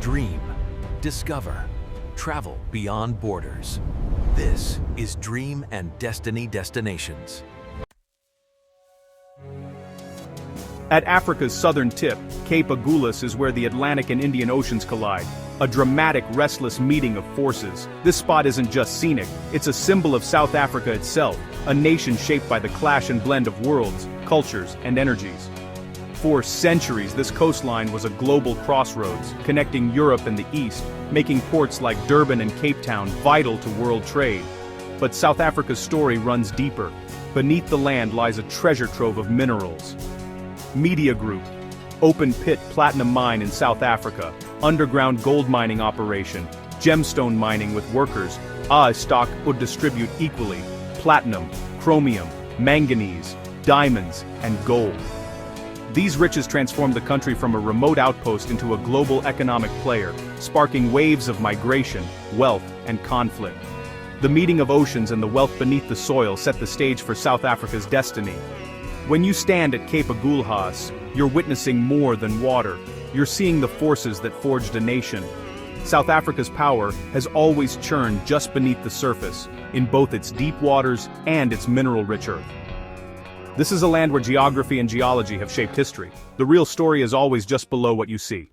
Dream, discover, travel beyond borders. This is Dream and Destiny Destinations. At Africa's southern tip, Cape Agulhas is where the Atlantic and Indian Oceans collide. A dramatic, restless meeting of forces. This spot isn't just scenic, it's a symbol of South Africa itself, a nation shaped by the clash and blend of worlds, cultures, and energies. For centuries, this coastline was a global crossroads, connecting Europe and the East, making ports like Durban and Cape Town vital to world trade. But South Africa's story runs deeper. Beneath the land lies a treasure trove of minerals. Media Group, open pit platinum mine in South Africa, underground gold mining operation, gemstone mining with workers, stock would distribute equally, platinum, chromium, manganese, diamonds, and gold. These riches transformed the country from a remote outpost into a global economic player, sparking waves of migration, wealth, and conflict. The meeting of oceans and the wealth beneath the soil set the stage for South Africa's destiny. When you stand at Cape Agulhas, you're witnessing more than water. You're seeing the forces that forged a nation. South Africa's power has always churned just beneath the surface, in both its deep waters and its mineral-rich earth. This is a land where geography and geology have shaped history. The real story is always just below what you see.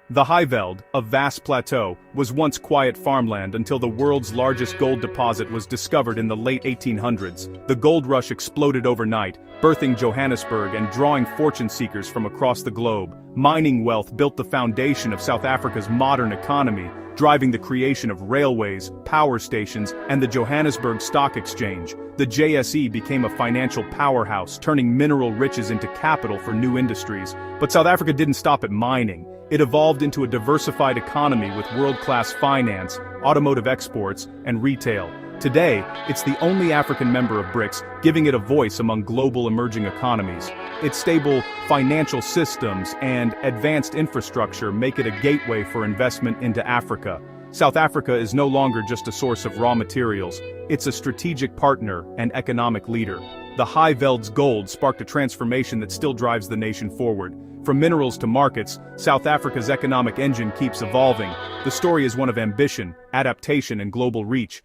The Highveld, a vast plateau, was once quiet farmland until the world's largest gold deposit was discovered in the late 1800s. The gold rush exploded overnight, birthing Johannesburg and drawing fortune seekers from across the globe. Mining wealth built the foundation of South Africa's modern economy, driving the creation of railways, power stations, and the Johannesburg Stock Exchange. The JSE became a financial powerhouse, turning mineral riches into capital for new industries. But South Africa didn't stop at mining. It evolved into a diversified economy with world-class finance, automotive exports, and retail. Today, it's the only African member of BRICS, giving it a voice among global emerging economies. Its stable financial systems and advanced infrastructure make it a gateway for investment into Africa. South Africa is no longer just a source of raw materials, it's a strategic partner and economic leader. The Highveld's gold sparked a transformation that still drives the nation forward. From minerals to markets, South Africa's economic engine keeps evolving. The story is one of ambition, adaptation, and global reach.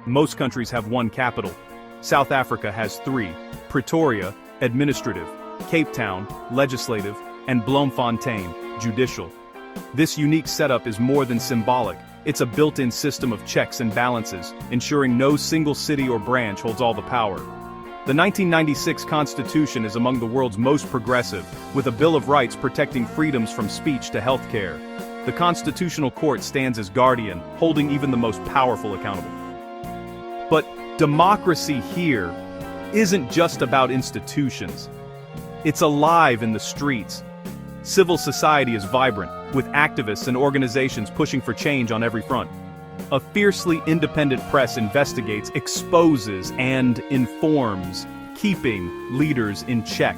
Most countries have one capital. South Africa has three: Pretoria, administrative; Cape Town, legislative; and Bloemfontein, judicial. This unique setup is more than symbolic. It's a built-in system of checks and balances, ensuring no single city or branch holds all the power. The 1996 Constitution is among the world's most progressive, with a Bill of Rights protecting freedoms from speech to healthcare. The Constitutional Court stands as guardian, holding even the most powerful accountable. But democracy here isn't just about institutions. It's alive in the streets. Civil society is vibrant, with activists and organizations pushing for change on every front. A fiercely independent press investigates, exposes, and informs, keeping leaders in check.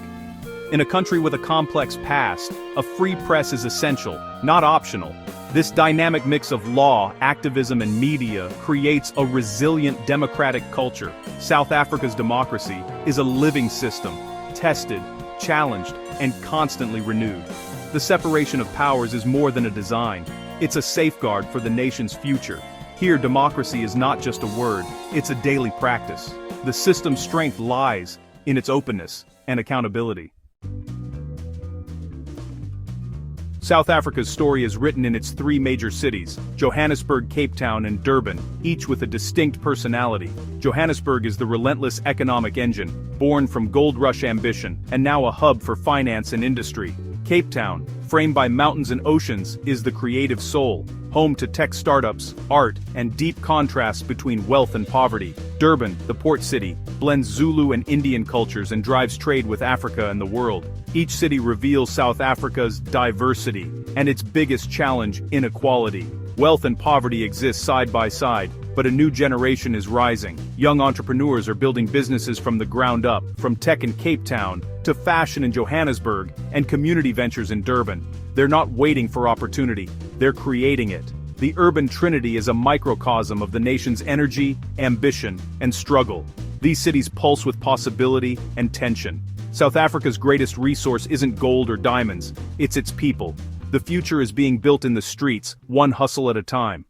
In a country with a complex past, a free press is essential, not optional. This dynamic mix of law, activism, and media creates a resilient democratic culture. South Africa's democracy is a living system, tested, challenged, and constantly renewed. The separation of powers is more than a design. It's a safeguard for the nation's future. Here, democracy is not just a word, it's a daily practice. The system's strength lies in its openness and accountability. South Africa's story is written in its three major cities: Johannesburg, Cape Town, and Durban, each with a distinct personality. Johannesburg is the relentless economic engine, born from gold rush ambition, and now a hub for finance and industry. Cape Town, framed by mountains and oceans, is the creative soul, home to tech startups, art, and deep contrasts between wealth and poverty. Durban, the port city, blends Zulu and Indian cultures and drives trade with Africa and the world. Each city reveals South Africa's diversity, and its biggest challenge: inequality. Wealth and poverty exist side by side, but a new generation is rising. Young entrepreneurs are building businesses from the ground up, from tech in Cape Town, to fashion in Johannesburg, and community ventures in Durban. They're not waiting for opportunity, they're creating it. The urban trinity is a microcosm of the nation's energy, ambition, and struggle. These cities pulse with possibility and tension. South Africa's greatest resource isn't gold or diamonds, it's its people. The future is being built in the streets, one hustle at a time.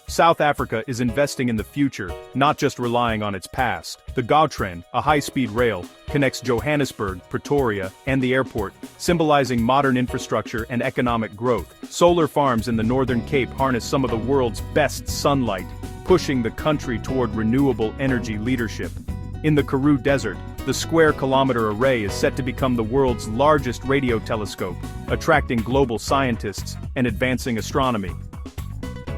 South Africa is investing in the future, not just relying on its past. The Gautrain, a high-speed rail, connects Johannesburg, Pretoria, and the airport, symbolizing modern infrastructure and economic growth. Solar farms in the Northern Cape harness some of the world's best sunlight, pushing the country toward renewable energy leadership. In the Karoo Desert, the square-kilometer array is set to become the world's largest radio telescope, attracting global scientists and advancing astronomy.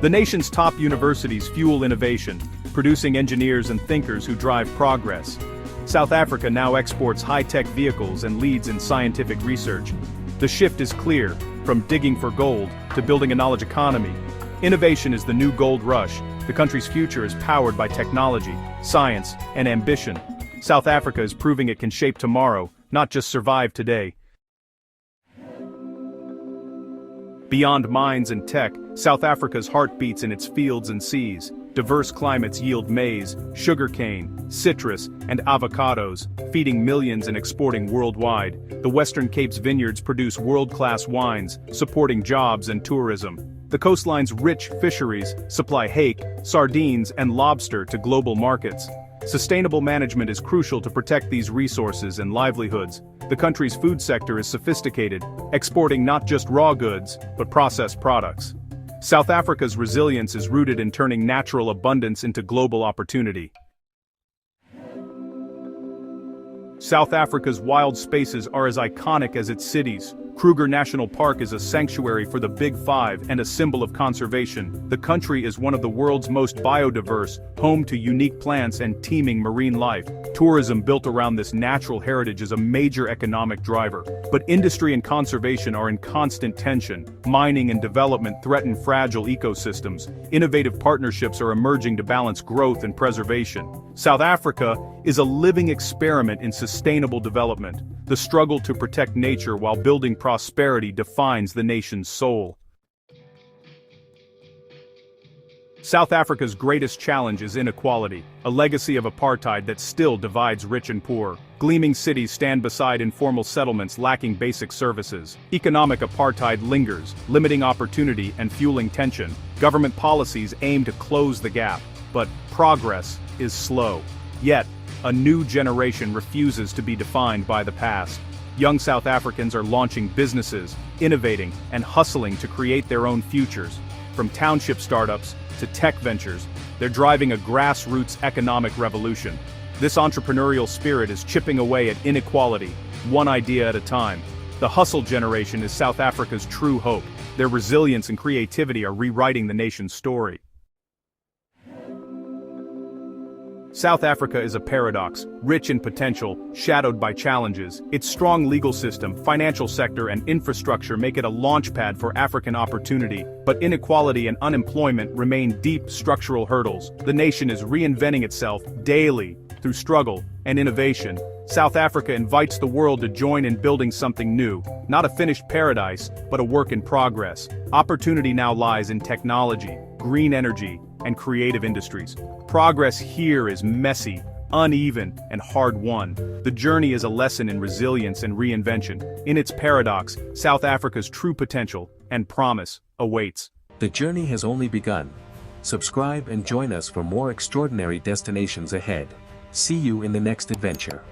The nation's top universities fuel innovation, producing engineers and thinkers who drive progress. South Africa now exports high-tech vehicles and leads in scientific research. The shift is clear, from digging for gold to building a knowledge economy. Innovation is the new gold rush. The country's future is powered by technology, science, and ambition. South Africa is proving it can shape tomorrow, not just survive today. Beyond mines and tech, South Africa's heart beats in its fields and seas. Diverse climates yield maize, sugarcane, citrus, and avocados, feeding millions and exporting worldwide. The Western Cape's vineyards produce world-class wines, supporting jobs and tourism. The coastline's rich fisheries supply hake, sardines, and lobster to global markets. Sustainable management is crucial to protect these resources and livelihoods. The country's food sector is sophisticated, exporting not just raw goods, but processed products. South Africa's resilience is rooted in turning natural abundance into global opportunity. South Africa's wild spaces are as iconic as its cities. Kruger National Park is a sanctuary for the Big Five and a symbol of conservation. The country is one of the world's most biodiverse, home to unique plants and teeming marine life. Tourism built around this natural heritage is a major economic driver. But industry and conservation are in constant tension. Mining and development threaten fragile ecosystems. Innovative partnerships are emerging to balance growth and preservation. South Africa is a living experiment in sustainable development. The struggle to protect nature while building prosperity defines the nation's soul. South Africa's greatest challenge is inequality, a legacy of apartheid that still divides rich and poor. Gleaming cities stand beside informal settlements lacking basic services. Economic apartheid lingers, limiting opportunity and fueling tension. Government policies aim to close the gap, but progress is slow. Yet, a new generation refuses to be defined by the past. Young South Africans are launching businesses, innovating, and hustling to create their own futures. From township startups to tech ventures, they're driving a grassroots economic revolution. This entrepreneurial spirit is chipping away at inequality, one idea at a time. The hustle generation is South Africa's true hope. Their resilience and creativity are rewriting the nation's story. South Africa is a paradox, rich in potential, shadowed by challenges. Its strong legal system, financial sector, and infrastructure make it a launchpad for African opportunity, but inequality and unemployment remain deep structural hurdles. The nation is reinventing itself daily through struggle and innovation. South Africa invites the world to join in building something new, not a finished paradise, but a work in progress. Opportunity now lies in technology, green energy, and creative industries. Progress here is messy, uneven, and hard-won. The journey is a lesson in resilience and reinvention. In its paradox, South Africa's true potential and promise awaits. The journey has only begun. Subscribe and join us for more extraordinary destinations ahead. See you in the next adventure.